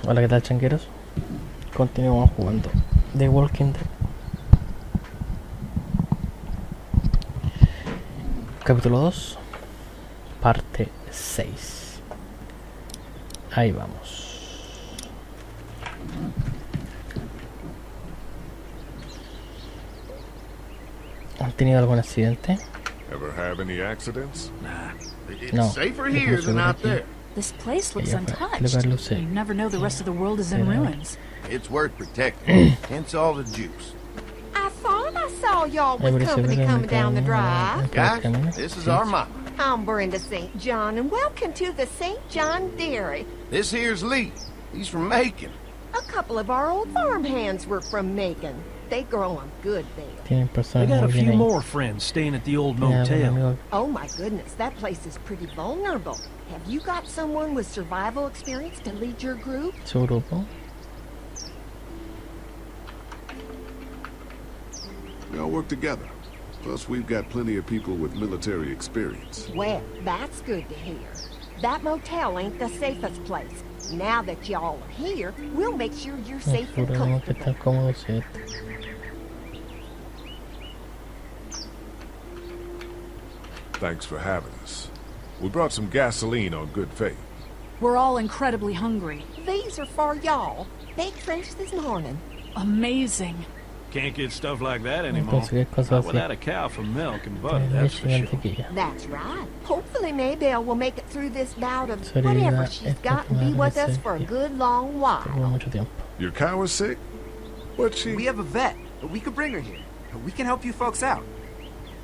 Hola, ¿qué tal, chanqueros? Continuamos jugando The Walking Dead. Capítulo 2, parte 6. Ahí vamos. ¿Han tenido algún accidente? Ever have any accidents? Nah. It's No. safer here than out there. This place looks Ella untouched. fue luce. You never know the rest of the world is in ruins. It's worth protecting. Hence all the juice. I thought I saw y'all Ay, with pero se company ve coming down the drive. Guys, camino. this is Sí. our mama. I'm Brenda St. John, and welcome to the St. John Dairy. This here's Lee. He's from Macon. A couple of our old farm hands were from Macon. They grow 'em good there. Tienen I personas got a muy bien few ahí. more friends staying at the old Ya, bueno, motel. amigo, Oh my goodness, that place is pretty vulnerable. Have you got someone with survival experience to lead your group? su grupo. We all work together. Plus, we've got plenty of people with military experience. Well, that's good to hear. That motel ain't the safest place. Now that y'all are here, we'll make sure you're safe and Aseguremos que están comfortable. cómodos y Thanks for having us. We brought some gasoline on good faith. We're all incredibly hungry. These are for y'all. Baked fresh this morning. Amazing. Can't get stuff like that anymore. Entonces, ¿qué cosas Not así? without a cow for milk and butter, De that's leche for y sure. mantequilla. That's right. Hopefully Maybelle will make it through this bout of Sería whatever she's esta got and be madre with de us ser for a que- good long Tuvo while. mucho tiempo. Your cow is sick? What's she? We have a vet, but we could bring her here. We can help you folks out.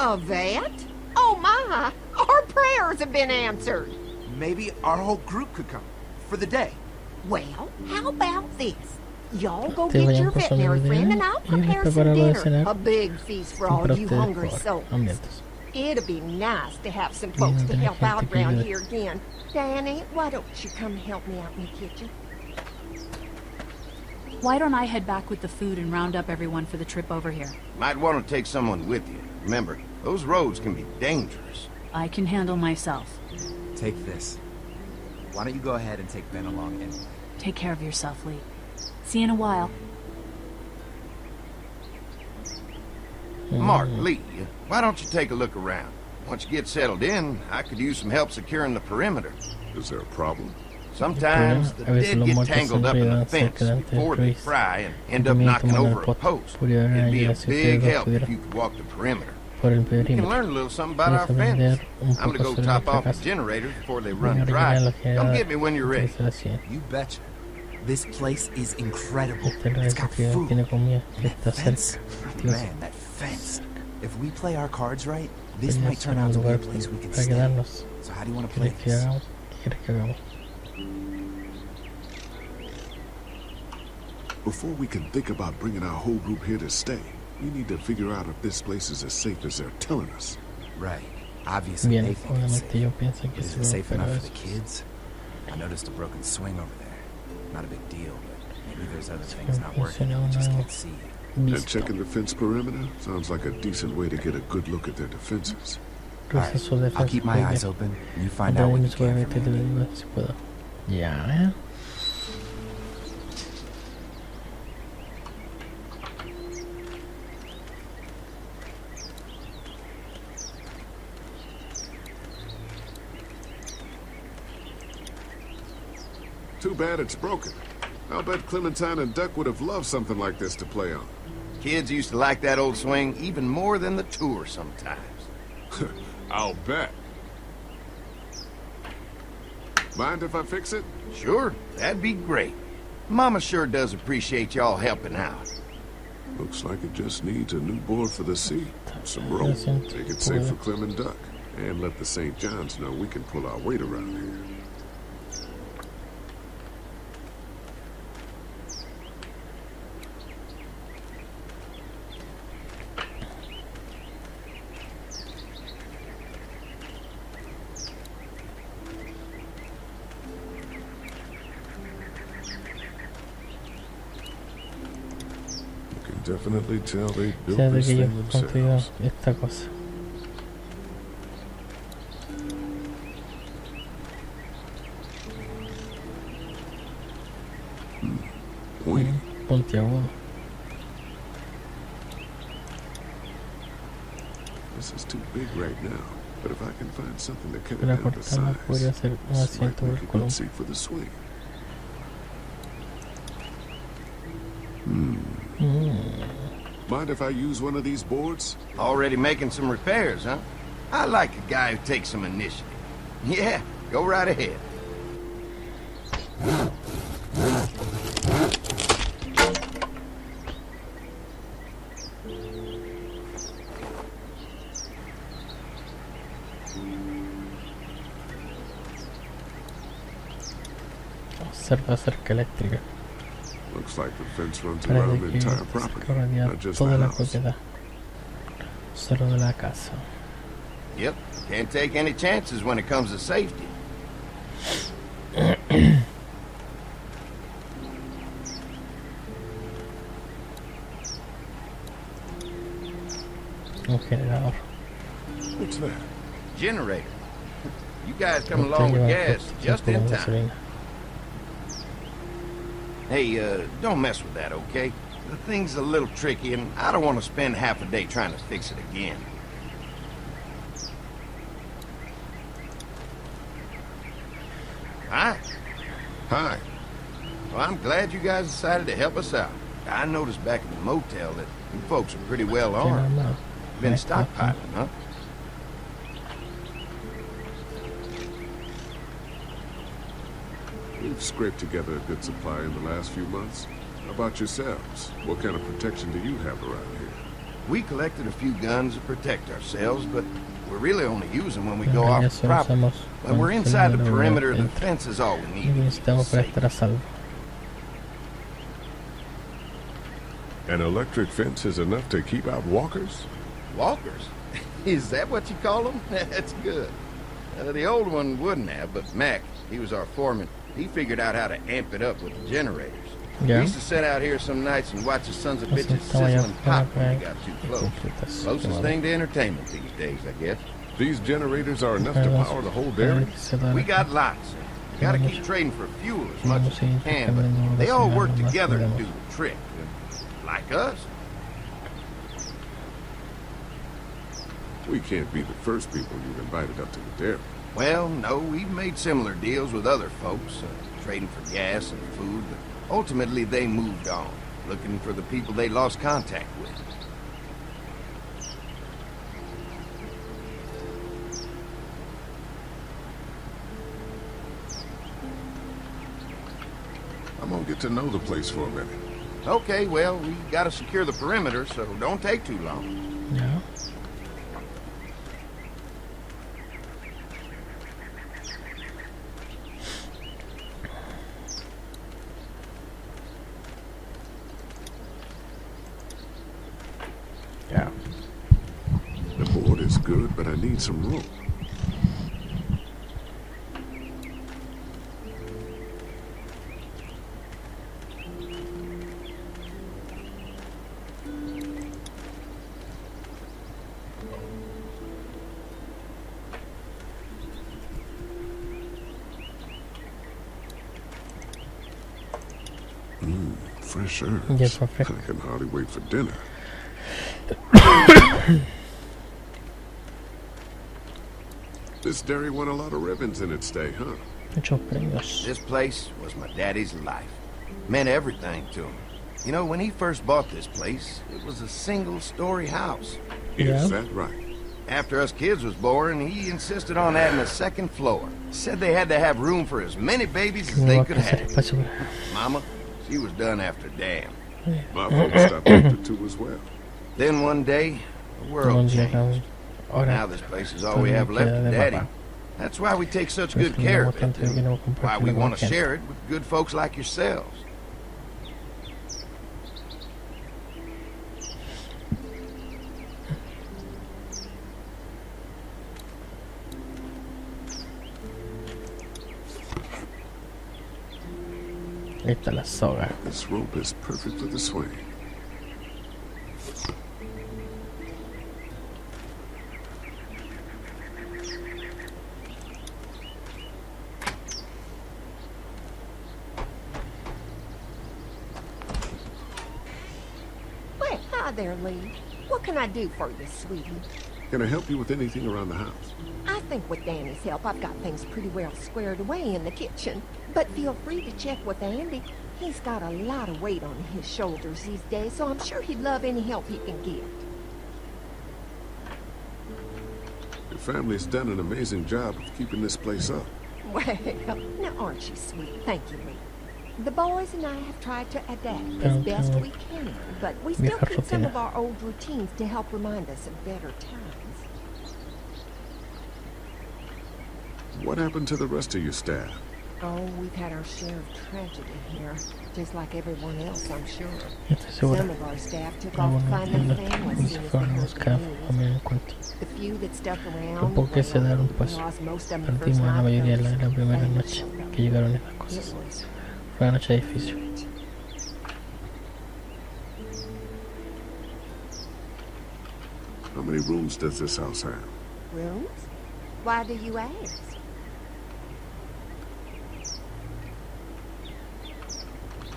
A vet? Oh my! Our prayers have been answered. Maybe our whole group could come for the day. Well, how about this? Y'all go Te get vayan your por su veterinary friend and vida I'll y les prepare some preparo algo de dinner. cenar A big feast for y all para you ustedes hungry por souls. hambrientos. It'd be nice to have some Y folks no to tener help gente out que around ayude. here again. Danny, why don't you come help me out in the kitchen? Why don't I head back with the food and round up everyone for the trip over here? Might want to take someone with you. Remember, those roads can be dangerous. I can handle myself. Take this. Why don't you go ahead and take Ben along anyway? Take care of yourself, Lee. See you in a while. Mark, Lee, why don't you take a look around? Once you get settled in, I could use some help securing the perimeter. Is there a problem? Sometimes the A veces dead los get muertos tangled up in the siempre se fence quedan entre before they Ruiz fry and end y up me knocking toman over el a post. podría haber It'd be a ayuda si big ustedes dos help if pudieran you could walk the perimeter. por el You can perímetro. learn a little something about Puedes our fence. aprender un I'm poco gonna go sobre top nuestra off the casa. generators before they Voy a run originar dry. lo que Come era get me when you're ready. antes de las 100. You betcha. This place is incredible. Este It's es got que food. tiene comida que está Fence. cerca. Dios, Man, that fence. If we play our cards right, this podría might ser turn un out to be a lugar place we can para stay. quedarnos. So how do you want to ¿Qué play quieres que this? hagamos? ¿Qué quieres que hagamos? Before we can think about bringing our whole group here to stay, we need to figure out if this place is as safe as they're telling us. Right. Obviously Bien, they think it's obviamente safe. yo pienso que But is sí, it safe pero enough for es the kids? I noticed a broken swing over there. Not a big deal, but maybe there's other things not working that we just can't see. And visto. checking the fence perimeter sounds like a decent way to get a good look at their defenses. Revisa sus I'll keep my defensas eyes muy open and you find bien. out what you Entonces, can obviamente, te from lo me. digo si puedo. Ya, Too bad it's broken. I'll bet Clementine and Duck would have loved something like this to play on. Kids used to like that old swing even more than the tour sometimes. I'll bet. Mind if I fix it? Sure, that'd be great. Mama sure does appreciate y'all helping out. Looks like it just needs a new board for the sea. Some rope. Make it safe for Clem and Duck. And let the St. John's know we can pull our weight around here. You can definitely tell they built sea de this que ellos thing construyeron themselves. esta cosa. Pointy. Puntiagudo. This is too big right now. But if I can find something to cut it Para down to cortarla podría size, ser un this might asiento make a del good column. seat for the swing. Mind if I use one of these boards? Already making some repairs, huh? I like a guy who takes some initiative. Yeah, go right ahead. Observa cerca eléctrica. Looks like the fence runs Parece around the que entire se property, rodear not just toda the la house. propiedad. Solo de la casa. Yep, can't take any chances when it comes to safety. Un generador. What's that? Generator. You guys come Este along with lleva gas just in con time. gasolina. Hey, don't mess with that, okay? The thing's a little tricky, and I don't want to spend half a day trying to fix it again. Hi. Hi. Well, I'm glad you guys decided to help us out. I noticed back at the motel that you folks are pretty well Tiene armed. armado. Been Ahí está. stockpiling, huh? We've scraped together a good supply in the last few months. How about yourselves? What kind of protection do you have around here? We collected a few guns to protect ourselves, but we're really only using when we go En off realidad the solo property. usamos When we're cuando inside the salimos de perimeter, the dentro. fence is all we Y need. necesitamos para Safe. estar a salvo. An electric fence is enough to keep out walkers? Walkers? Is that what you call them? That's good. The old one wouldn't have, but Mac, he was our foreman. He figured out how to amp it up with the generators. We Ya. used to sit out here some nights and watch the sons of bitches Estaba ya sizzle and pop para when we got too close. completas. Closest thing to entertainment these days, I guess. These generators are enough to power the whole dairy? We got lots. You gotta keep trading for fuel as much as you can, but they all work together to do the trick. Like us. We can't be the first people you've invited up to the dairy. Well, no, we've made similar deals with other folks, trading for gas and food, but ultimately they moved on, looking for the people they lost contact with. I'm gonna get to know the place for a minute. Okay, well, we gotta secure the perimeter, so don't take too long. Ya. Ya. The board is good, but I need some rope. Fresh herbs. Ya, perfecto. I can hardly wait for dinner. This dairy won a lot of ribbons in its day, huh? Muchos premios. This place was my daddy's life. Meant everything to him. You know, when he first bought this place, it was a single-story house. Is Yeah. that right? After us kids was born, he insisted on adding a second floor. Said they had to have room for as many babies as No they va a could crecer have. espacio para... Mama, she was done after damn. My folks stopped after two as well. Then one day, the Un world día changed. ahora Now this place is all we have left of Daddy. That's why we take such good care of it. And why we want to share it with good folks like yourselves. Ahí está la soga. This rope is perfect for the swing. there, Lee. What can I do for you, sweetie? Can I help you with anything around the house? I think with Danny's help, I've got things pretty well squared away in the kitchen. But feel free to check with Andy. He's got a lot of weight on his shoulders these days, so I'm sure he'd love any help he can get. Your family's done an amazing job of keeping this place up. Well, now aren't you sweet? Thank you, Lee. The boys and I have tried to adapt as Pero best tengo we can, but we still viejas keep some rutinas. of our old routines to help remind us of better times. What happened to the rest of your staff? Oh, we've had our share of tragedy here, just like everyone else, I'm sure. Yo estoy segura. Some of our staff took off to Algunos find de their los families que soon as they fueron a heard buscar the a news. familia en encuentro. The few that stuck around, Los pocos que se dieron, pues, lost most of them the first perdimos a la night mayoría those la primera flames noche showed up. que llegaron esas It cosas. was Fue una noche difícil. How many rooms does this house have? rooms? Why do you ask?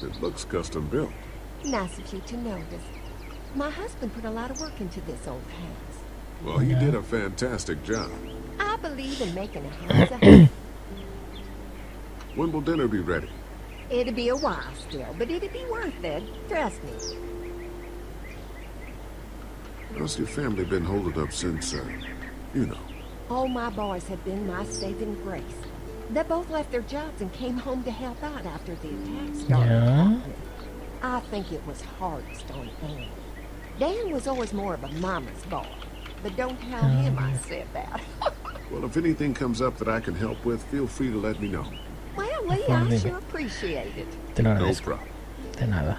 It looks custom built. Nice of you to notice. My husband put a lot of work into this old house. Well, he did a fantastic job. I believe in making a house a home. When will dinner be ready? It'll be a while still, but it'll be worth it. Trust me. How's your family been holding up since, you know? All my boys have been my saving grace. They both left their jobs and came home to help out after the attack started. Yeah. I think it was hardest on Andy. Dan was always more of a mama's boy, but don't tell him I said that. Well, if anything comes up that I can help with, feel free to let me know. Well, Lee, I sure appreciate it. Te lo No agradezco. problem. De nada.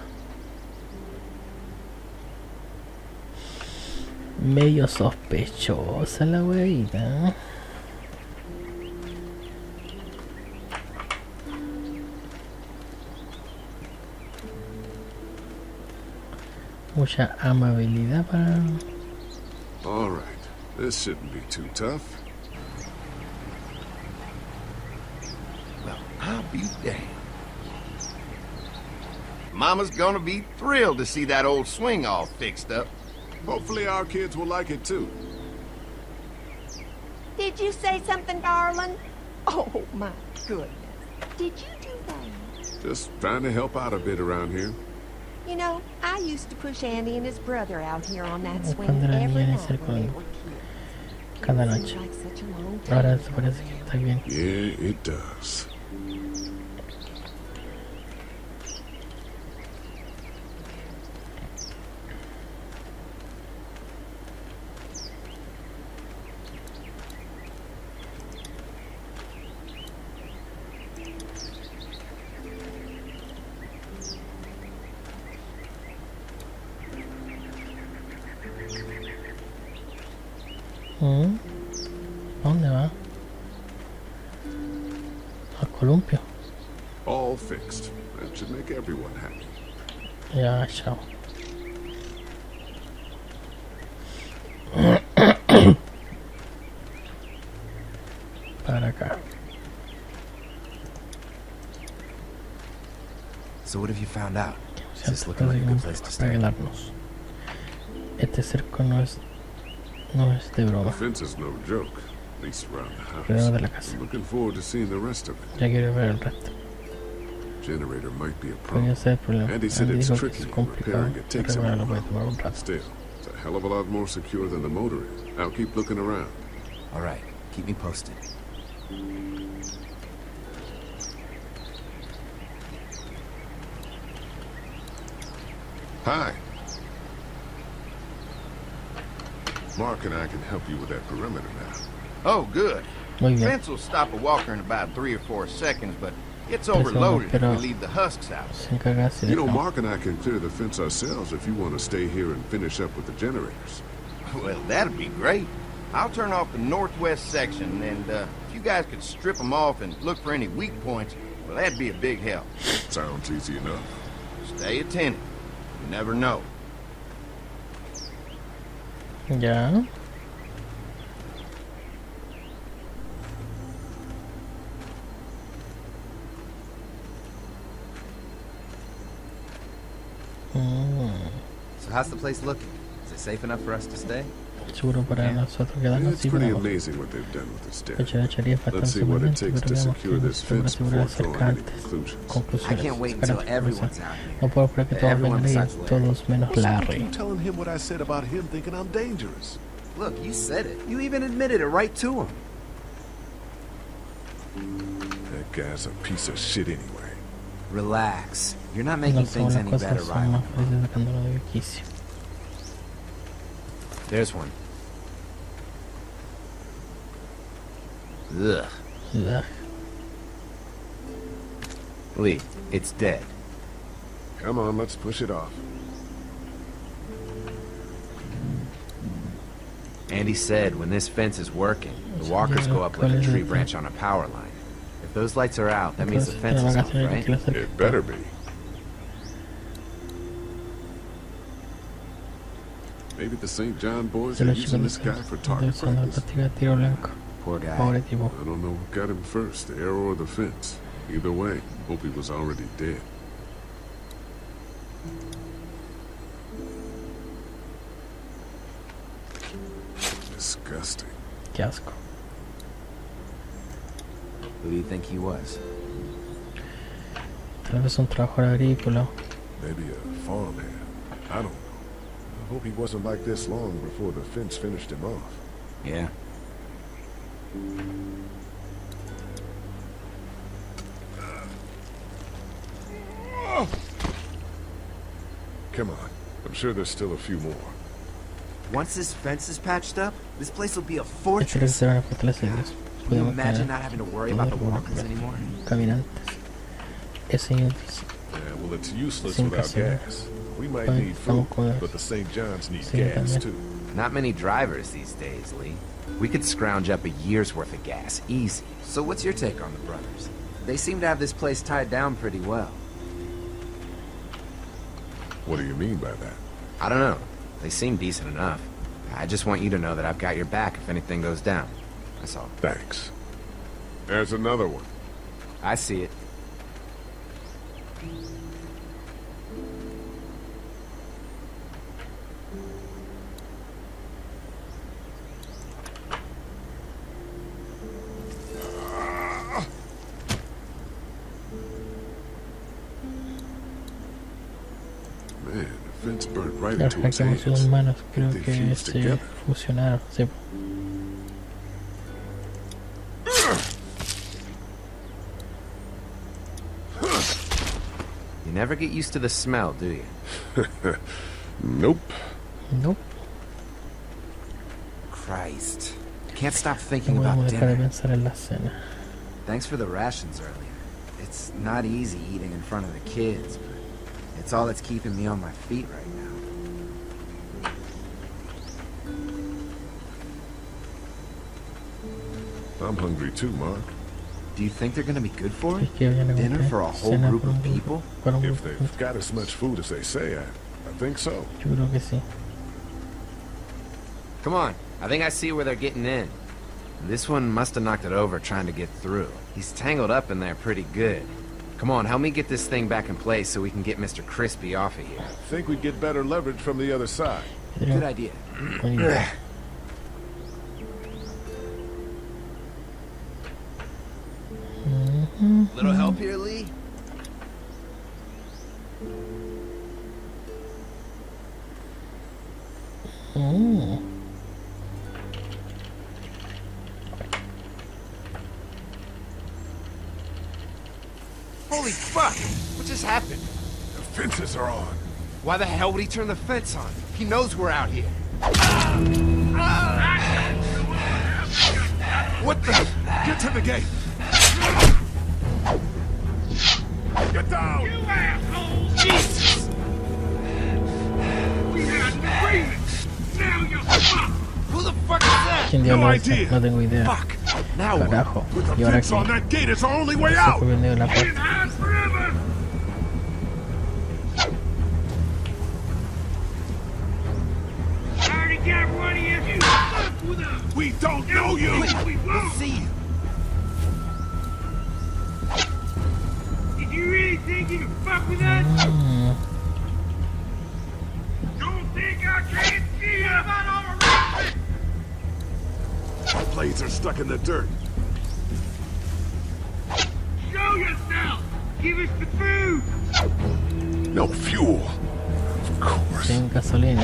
Medio sospechosa la weita. Mucha amabilidad para... All right. This shouldn't be too tough. Well, I'll be damned. Mama's gonna be thrilled to see that old swing all fixed up. Hopefully our kids will like it too. Did you say something, darling? Oh, my goodness. Did you do that? Just trying to help out a bit around here. You know, I used to push Andy and his brother out here on that swing Cuando era every niña, night ser when they con- were kids. cada Seems noche. like such a long time Ahora ago. parece que está bien. Yeah, it does. ¿Mm? ¿A dónde va? Al columpio. All fixed. That should make everyone happy. Ya, chao. Para acá. So what have you found out? Is this Siempre looking like a good conseguimos place to stay? arreglarnos. Este cerco no es de The broma. fence is no joke, at least around the Alrededor house. de la casa. I'm looking forward to seeing the rest of it. Ya quiero ver el resto. Generator might be a Podría problem. ser el problema. Andy said Andy it's dijo que tricky. es complicado. Repairing it takes a Arreglarlo puede while. tomar un rato. Still, it's a hell of a lot more secure than the motor is. I'll keep looking around. All right, keep me posted. Hi. Mark and I can help you with that perimeter now. Oh, good. Muy bien. Fence will stop a walker in about 3 or 4 seconds, but it's Eso no, overloaded if pero- we leave the husks out. Se encarga si You know, dejamos. Mark and I can clear the fence ourselves if you want to stay here and finish up with the generators. Well, that'd be great. I'll turn off the northwest section, and if you guys could strip them off and look for any weak points, well, that'd be a big help. Sounds easy enough. Stay attentive. You never know. Ya. So So how's the place looking? Is it safe enough for us to stay? Seguro para nosotros quedarnos It's sí pretty podemos. amazing what they've done with this Hecho de den. hecharía es Let's bastante see what it sorprendente, takes pero to veamos secure qué this necesito para fence asegurar before acerca drawing any antes. conclusions. I Conclusiones. can't wait Sacar until las everyone's conclusiones. out here. No puedo esperar que todos Everyone vengan ahí, besides Larry. todos menos What's up with Larry. you telling him what I said about him thinking I'm dangerous? Look, you said it. You even admitted it right to him. That guy's a piece of shit anyway. Relax. You're not No making son things las any cosas better, son Riley. más felices sacándolo de quicio. There's one. Ugh. Ugh. Lee, it's dead. Come on, let's push it off. Andy said when this fence is working, the walkers go up like a tree branch on a power line. If those lights are out, that means the Entonces, fence las is up, vacaciones right? que quiero hacer. It better be. Maybe the St. John boys De are los using chicos this guy for estoy target usando la practice. práctica de tiro blanco. Poor guy. Pobre tipo. I don't know what got him first, the arrow or the fence. Either way, hope he was already dead. Disgusting. Qué asco. Who do you think he was? Tal vez un trabajador agrícola. Maybe a farmhand. I don't know. I hope he wasn't like this long before the fence finished him off. Yeah. Come on. I'm sure there's still a few more. Once this fence is patched up, this place will be a Espero que fortress. se van a fortalecidos. Can you Podemos imagine tener not having to worry about the walkers anymore? caminantes. Es inútil. Yeah, well, it's useless Sin without casero. gas. We might Pues, need food, estamos con- but the St. John's need Sí, gas, también. too. Not many drivers these days, Lee. We could scrounge up a year's worth of gas, easy. So what's your take on the brothers? They seem to have this place tied down pretty well. What do you mean by that? I don't know. They seem decent enough. I just want you to know that I've got your back if anything goes down. That's all. Thanks. There's another one. I see it. Man, the fence burnt right Claro, into his hackeamos sus hands. manos. Creo They que fused se together. fusionaron. Sí. You never get used to the smell, do you? Nope. Nope. Christ. Can't stop No thinking podemos about dejar de dinner. pensar en la cena. Thanks for the rations earlier. It's not easy eating in front of the kids, but it's all that's keeping me on my feet right now. I'm hungry too, Mark. Do you think they're gonna be good for it? Es que viene Dinner como for a que whole cena group para un of grupo- people? para un If grupo. they've got as much food as they say, I think so. Yo creo que sí. Come on, I think I see where they're getting in. This one must have knocked it over trying to get through. He's tangled up in there pretty good. Come on, help me get this thing back in place so we can get Mr. Crispy off of here. Think we'd get better leverage from the other side. Good idea. Buena idea. Little help here, Lee? Mm. Holy fuck! What just happened? The fences are on. Why the hell would he turn the fence on? He knows we're out here. What the? Get to the gate. Get down! You asshole! Jesus! We had an agreement! Now you're fucked! Who the fuck is that? ¿Quién No diablos es? idea. No tengo idea. Fuck! Now what? Carajo. With the ¿Y ahora fence on qué? that gate, it's our only way Se out! fue vendido la In puerta. house forever! I already got one of you! Fuck with us! We don't know you! We Let's won't! see you. Did you really think you could fuck with us? Mm. Don't blades are stuck in the dirt. Show yourself! Give us the food! No fuel. Of course. Sin gasolina.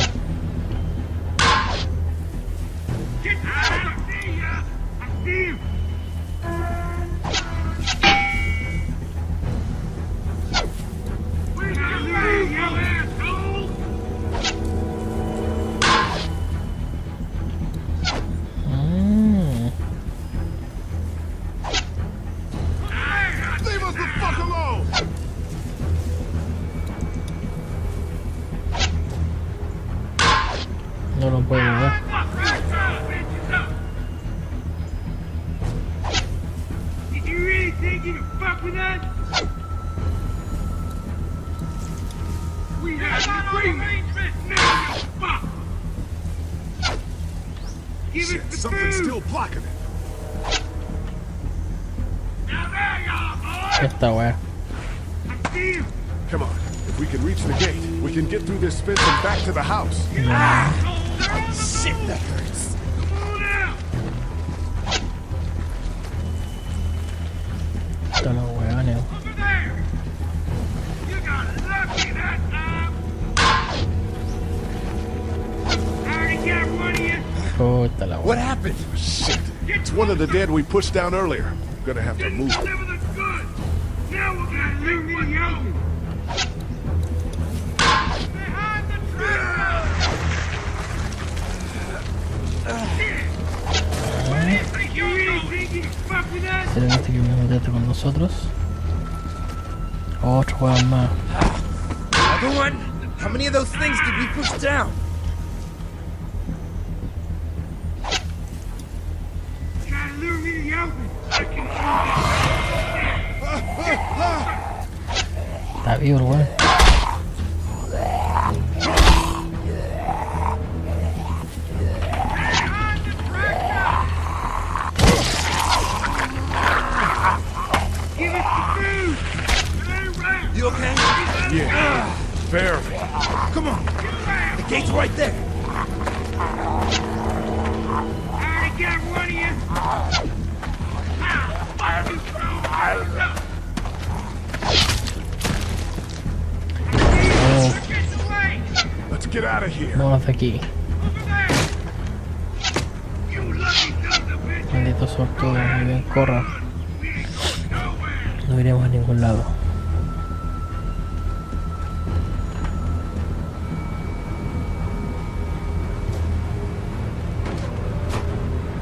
Get out! I see ya! I see him! Where's your way, you asshole? Leave us the fuck alone! No lo puedo mover. Did you really think you could fuck with us? We have an agreement. Now you fuck. Give Shit, us the something's food. still blocking it. Now there you are, boy. Esta wea. I see him. Come on. If we can reach the gate, we can get through this fence and back to the house. Shit, that hurts. Come on out. Esto no wea, Neo. Over there. You got lucky that time. I already got one of you. Puta la What wea. happened? Shit. It's one of the dead we pushed down earlier. We're gonna have to Didn't move it. deliver the goods. Now we're gonna leave one open. Behind the trailer. What do you think you really think you can fuck with us? ¿Será este que viene a meterte con nosotros? Otro weón más. Another one? How many of those things did we push down? Try to lure me to the open. I can Está vivo el weón. behind the tractor. Give us the food. Turn around. You okay? Yeah. Barely. Come on, Get around. the gate's right there. I already got one of you. Ah, fuck you, bro. Oh, Get away. Let's get out of here. vamos de aquí. Over there. You lucky sons of bitches. Malditos sortudos, muy bien, corran. We ain't going nowhere. No iremos a ningún lado.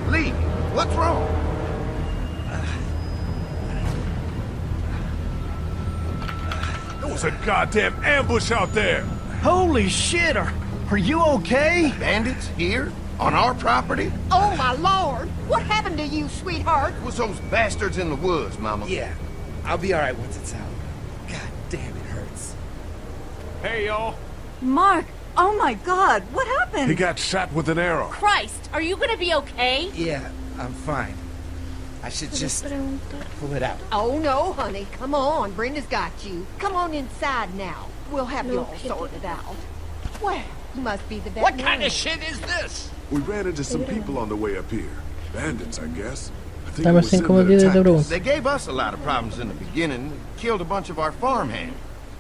Lee, what's wrong? There was a goddamn ambush out there. Holy shit, are you okay? Bandits here? On our property? Oh, my Lord! What happened to you, sweetheart? It was those bastards in the woods, Mama. Yeah, I'll be alright once it's out. God damn, it hurts. Hey, y'all. Mark! Oh my god, what happened? He got shot with an arrow. Christ, are you gonna be okay? Yeah, I'm fine. I should just pull it out. Oh, no, honey. Come on. Brenda's got you. Come on inside now. We'll have you all sorted out. Well, you must be the veterinarian. shit is this? We ran into some people on the way up here. Bandits, I guess. I think it Dame was them 5 that minutos de attacked us. preguntas. They gave us a lot of problems in the beginning. Killed a bunch of our farmhands.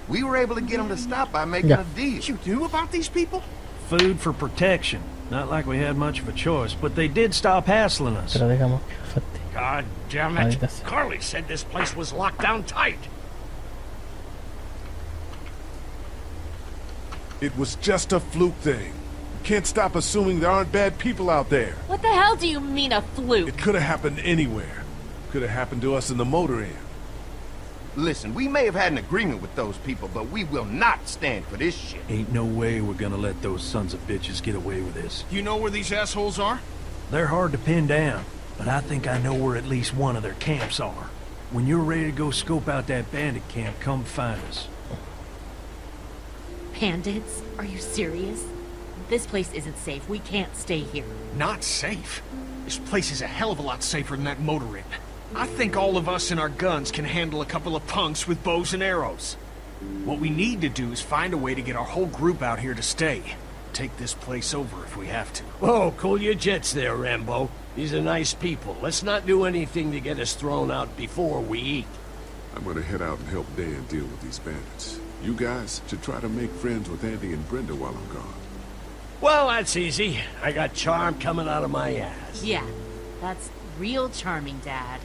We were able to get them to stop by making Yeah. a deal. You knew about these people? Food for protection. Not like we had much of a choice, but they did stop hassling us. Pero dejamos que afecte. God damn it. Maldita sea. Carly said this place was locked down tight. It was just a fluke thing. Can't stop assuming there aren't bad people out there. What the hell do you mean a fluke? It could have happened anywhere. Could have happened to us in the motor inn. Listen, we may have had an agreement with those people, but we will not stand for this shit. Ain't no way we're gonna let those sons of bitches get away with this. You know where these assholes are? They're hard to pin down, but I think I know where at least one of their camps are. When you're ready to go scope out that bandit camp, come find us. Bandits? Are you serious? This place isn't safe. We can't stay here. Not safe? This place is a hell of a lot safer than that motor inn. I think all of us and our guns can handle a couple of punks with bows and arrows. What we need to do is find a way to get our whole group out here to stay. take this place over if we have to. Whoa, cool your jets there, Rambo. These are nice people. Let's not do anything to get us thrown out before we eat. I'm gonna head out and help Dan deal with these bandits. You guys should try to make friends with Andy and Brenda while I'm gone. Well, that's easy. I got charm coming out of my ass. Yeah, that's real charming, Dad.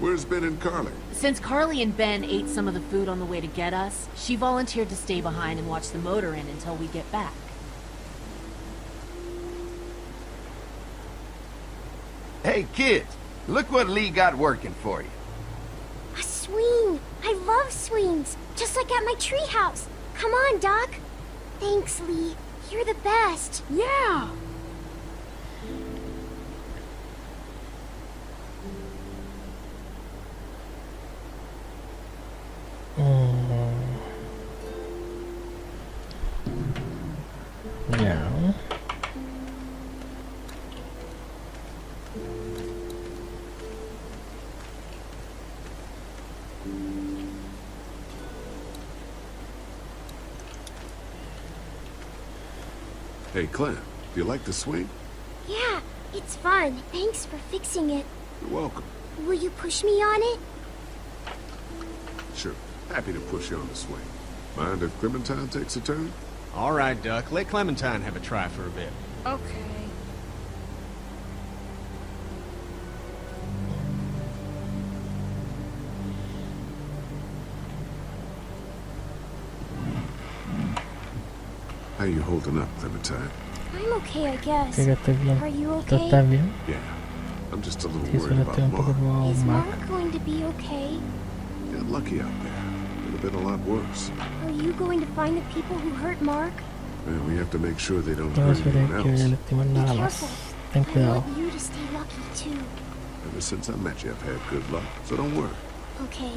Where's Ben and Carly? Since Carly and Ben ate some of the food on the way to get us, she volunteered to stay behind and watch the motor inn until we get back. Hey, kids, look what Lee got working for you. A swing! I love swings! Just like at my treehouse! Come on, Doc! Thanks, Lee. You're the best! Yeah! Yeah. Hey, Clem, do you like the swing? Yeah, it's fun. Thanks for fixing it. You're welcome. Will you push me on it? Sure. Happy to push you on the swing. Mind if Clementine takes a turn? All right, Duck. Let Clementine have a try for a bit. Okay. How you holding up, Clementine? I'm okay, I guess. Fíjate bien. Are you ¿Tú okay? estás bien? Yeah. I'm just a little Sí, worried suena about un poco Mark. como Is Mark. Mark going to be okay? Got lucky out there. Could have been a lot worse. Are you going to find the people who hurt Mark? And we have to make sure they don't No hurt esperé anyone que else. lastimar Be nada más. careful. Ten I cuidado. want you to stay lucky, too. Ever since I met you, I've had good luck, so don't worry. Okay.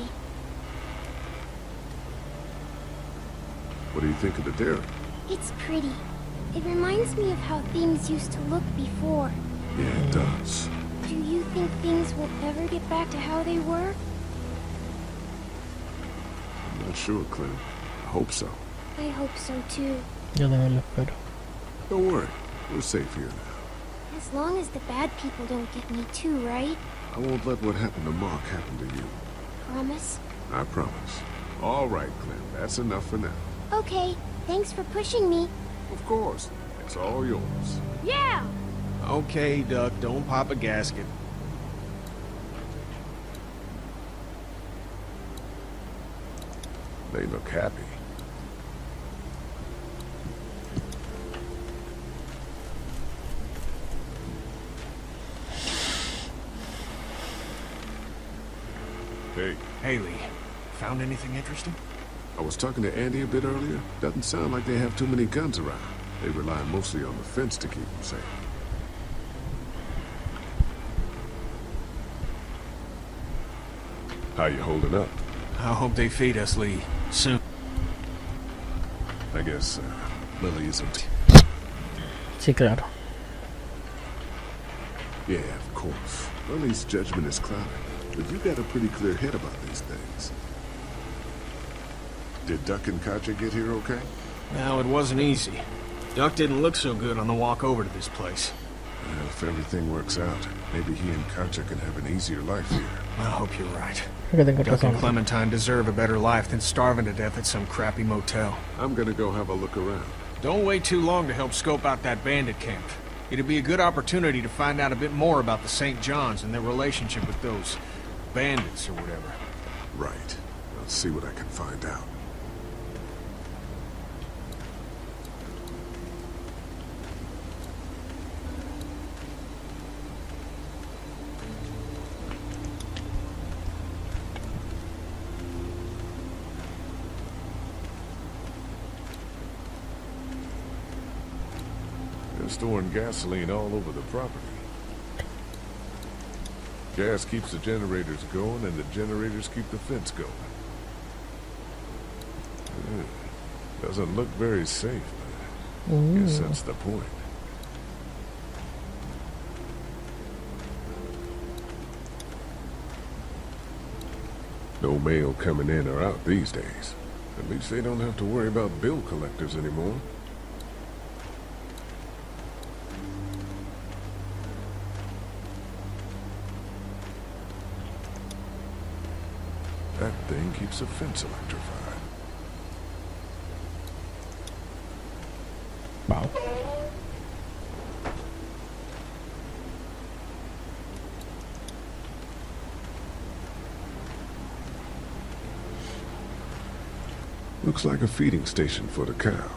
What do you think of the dairy? It's pretty. It reminds me of how things used to look before. Yeah, it does. Do you think things will ever get back to how they were? I'm not sure, Clem. I hope so. I hope so, too. Yo también lo espero. Don't worry. We're safe here now. As long as the bad people don't get me too, right? I won't let what happened to Mark happen to you. Promise? I promise. All right, Clem. That's enough for now. Okay. Thanks for pushing me. Of course. It's all yours. Yeah! Okay, Duck, don't pop a gasket. They look happy. Hey. Haley, found anything interesting? I was talking to Andy a bit earlier. Doesn't sound like they have too many guns around. They rely mostly on the fence to keep them safe. How you holding up? I hope they feed us, Lee. Soon. I guess Lily isn't. Sí, claro. Yeah, of course. Lily's judgment is clouded, but you got a pretty clear head about these things. Did Duck and Katja get here okay? No, it wasn't easy. Duck didn't look so good on the walk over to this place. Well, if everything works out, maybe he and Katja can have an easier life here. I hope you're right. Creo que tengo Duck and razón. Clementine deserve a better life than starving to death at some crappy motel. I'm gonna go have a look around. Don't wait too long to help scope out that bandit camp. It'd be a good opportunity to find out a bit more about the St. John's and their relationship with those bandits or whatever. Right. I'll see what I can find out. They're storing gasoline all over the property. Gas keeps the generators going, and the generators keep the fence going. Doesn't look very safe, but I guess that's the point. No mail coming in or out these days. At least they don't have to worry about bill collectors anymore. keeps a fence electrified. Wow. Looks like a feeding station for the cow.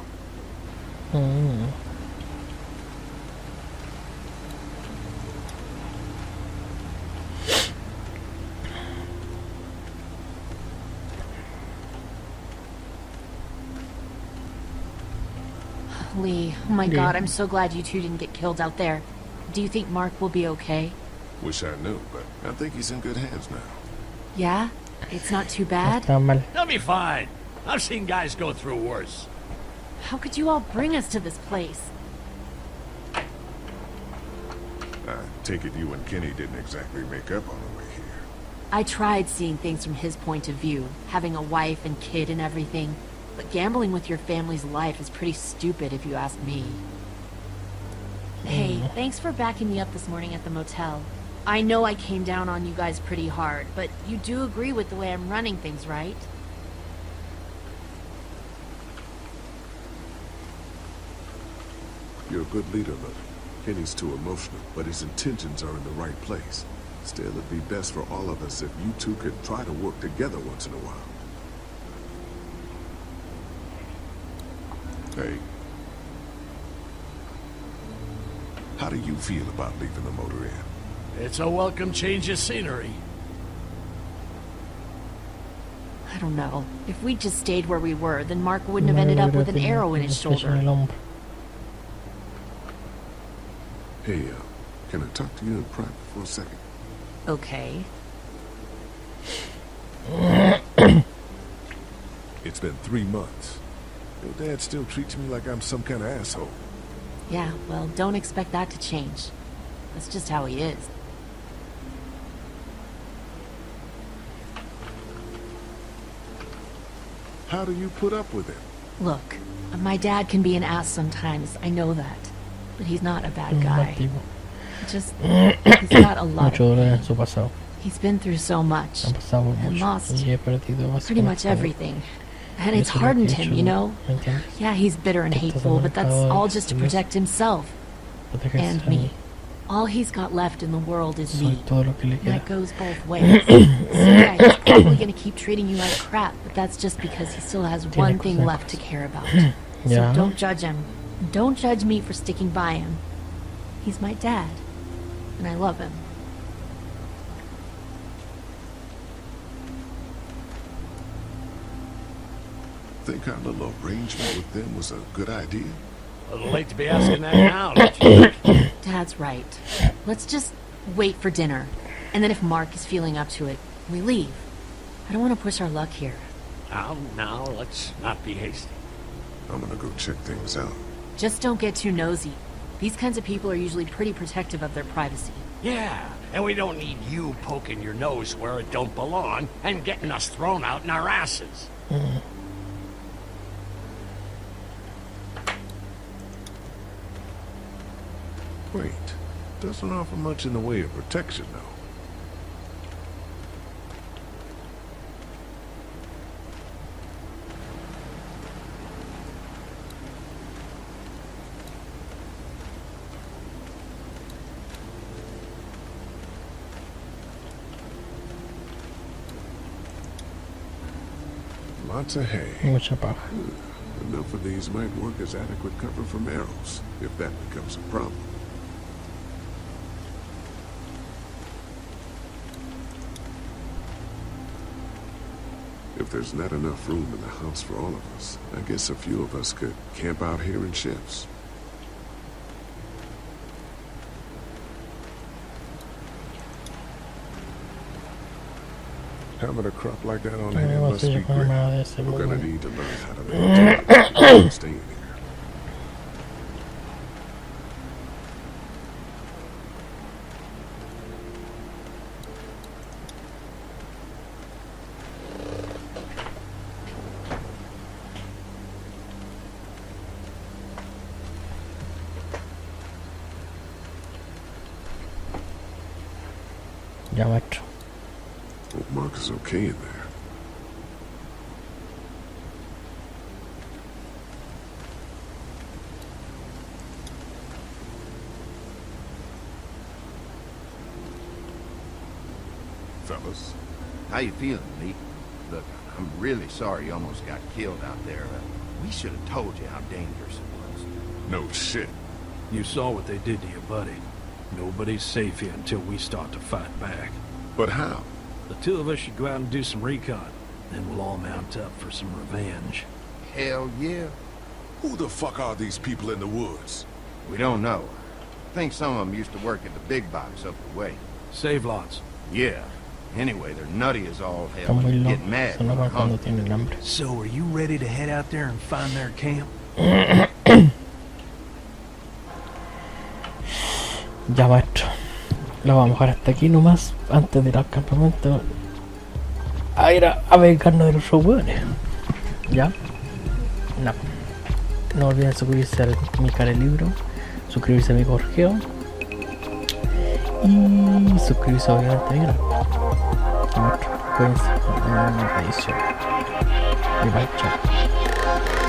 Lee, oh my God, I'm so glad you two didn't get killed out there. Do you think Mark will be okay? Wish I knew, but I think he's in good hands now. Yeah? It's not too bad? They'll be fine. I've seen guys go through worse. How could you all bring us to this place? I take it you and Kenny didn't exactly make up on the way here. I tried seeing things from his point of view, having a wife and kid and everything. But gambling with your family's life is pretty stupid if you ask me. Hey, thanks for backing me up this morning at the motel. I know I came down on you guys pretty hard, but you do agree with the way I'm running things, right? You're a good leader, Lily. Kenny's too emotional, but his intentions are in the right place. Still, it'd be best for all of us if you two could try to work together once in a while. Hey. How do you feel about leaving the motor in? It's a welcome change of scenery. I don't know. If we just stayed where we were, then Mark wouldn't have ended up with an arrow in his shoulder. Hey, can I talk to you in private for a second? Okay. It's been 3 months. Your dad still treats me like I'm some kind of asshole. Yeah, well, don't expect that to change. That's just how he is. How do you put up with him? Look, my dad can be an ass sometimes, I know that. But he's not a bad guy. Just, he's got a lot of... He's been through so much. And lost pretty much everything. And it's hardened him, you know? Yeah, he's bitter and hateful, but that's all just to protect himself. And me. All he's got left in the world is me. And that goes both ways. So yeah, he's probably gonna keep treating you like crap, but that's just because he still has one thing left to care about. So don't judge him. Don't judge me for sticking by him. He's my dad. And I love him. Think our little arrangement with them was a good idea? A little late to be asking that now, don't you think? Dad's right. Let's just wait for dinner. And then if Mark is feeling up to it, we leave. I don't want to push our luck here. Now, let's not be hasty. I'm gonna go check things out. Just don't get too nosy. These kinds of people are usually pretty protective of their privacy. Yeah, and we don't need you poking your nose where it don't belong and getting us thrown out in our asses. Wait, doesn't offer much in the way of protection, though. Lots of hay. Enough of these might work as adequate cover from arrows, if that becomes a problem. If there's not enough room in the house for all of us, I guess a few of us could camp out here in shifts. Having a crop like that on hand must be great. We're gonna need to learn how to maintain it. Staying here. Ya macho. Hope Mark is okay in there. us. How you feeling, Lee? Look, I'm really sorry you almost got killed out there. We should have told you how dangerous it was. No shit. You saw what they did to your buddy. Nobody's safe here until we start to fight back. But how? The two of us should go out and do some recon. Then we'll all mount up for some revenge. Hell yeah. Who the fuck are these people in the woods? We don't know. I think some of them used to work at the big box up the way. Save lots. Yeah. Anyway, they're nutty as all hell Están muy and get locos. mad Se when enojan they're cuando hungry. tienen hambre. So, are you ready to head out there and find their camp? Ya, maestro. Lo vamos a dejar hasta aquí nomás. Antes de ir al campamento. A ir a vengarnos de los hueones. Ya. No. No olviden suscribirse a mi canal de libro. Suscribirse a mi correo. Y suscribirse obviamente a mi canal. Maestro. Cuídense. Una edición. Y bye, chao.